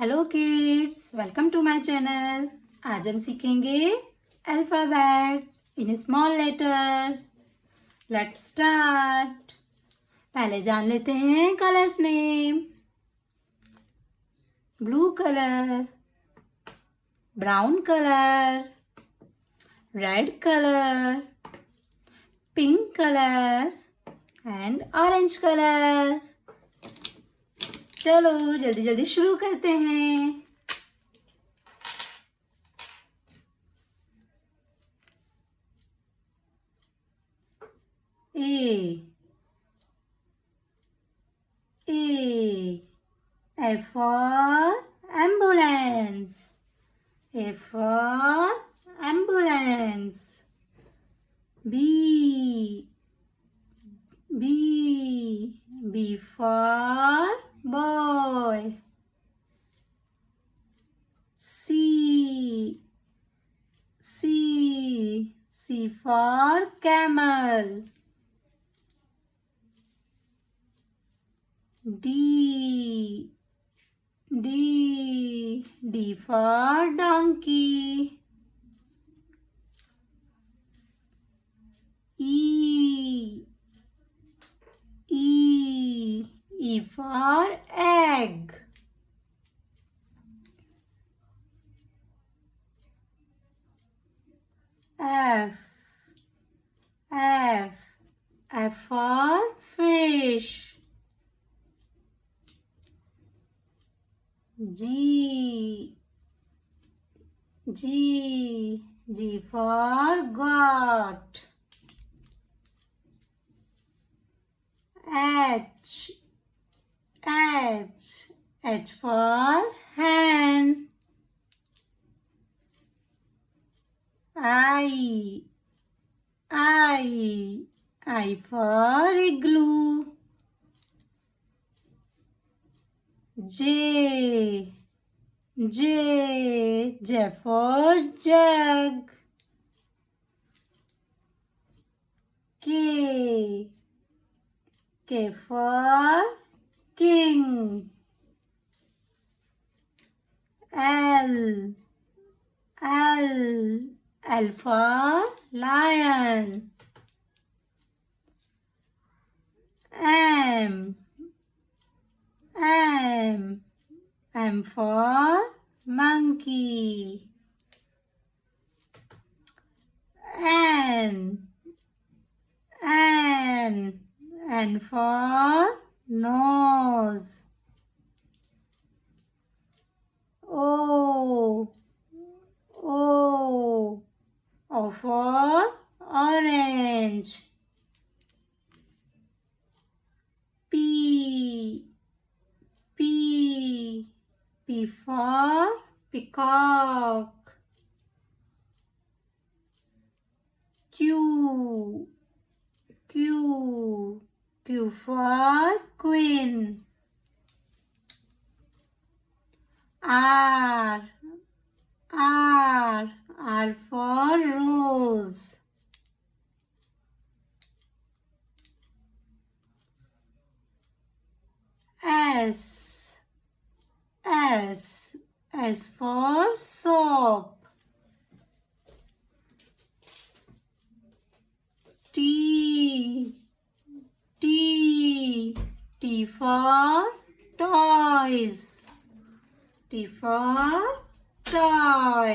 Hello kids, welcome to my channel. आज हम सीखेंगे alphabets in small letters. Let's start. पहले जान लेते हैं colours name. Blue colour, brown colour, red colour, pink colour and orange colour. चलो जल्दी जल्दी शुरू करते हैं। A for ambulance. A for ambulance. B for boy. C for camel. D for donkey. E for egg. F for fish. G for goat. H for hen. I for igloo. J for jug. K for king. L for lion. M for monkey. N for nose. O for orange. P for peacock. Q for queen. R for rose. S for soap. T for toys. T for toy.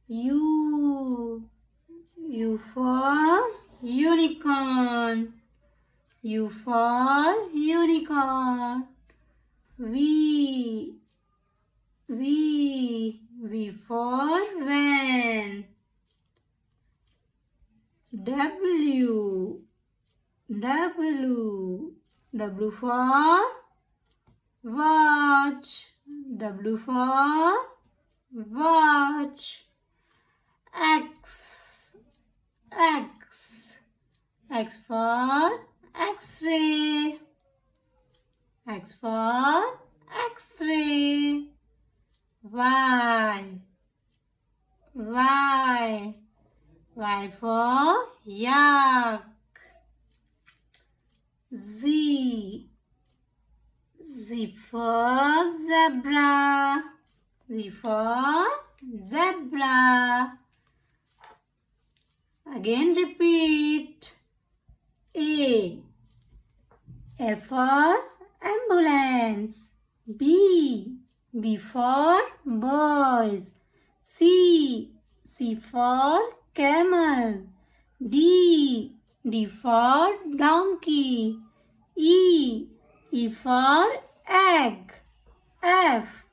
U for unicorn. U for unicorn. V for van. W for watch. W for watch. X for X-ray. X for X-ray. Y for yak. Z Z for zebra. Z for zebra. Again repeat. A. A for ambulance. B. B for boys. C. C for camel. D. D for donkey. E. E for egg. F.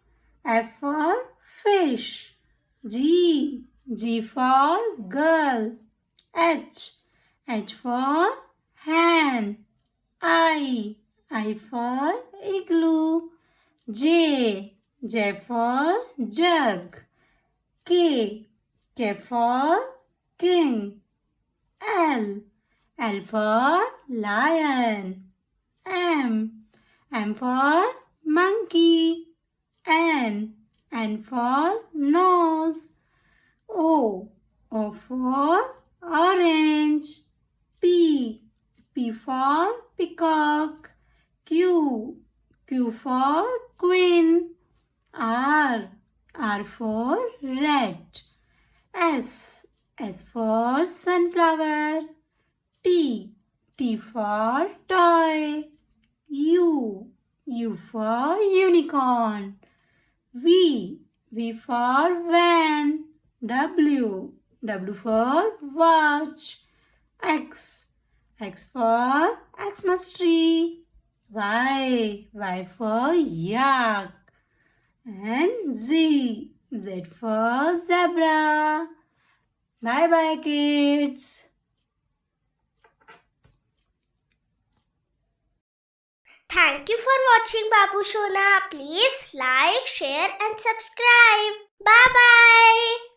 F for fish. G. G for girl. H. H for hand. I for igloo. J. J for jug. K. K for king. L for lion. M for monkey. N for nose. O for orange. P for peacock. Q for queen. R for red. S for sunflower. T for toy. U for unicorn. V for van. W for watch. X for Xmas tree. Y for yak. And Z for zebra. Bye bye kids. Thank you for watching Babu Shona. Please like, share and subscribe. Bye bye.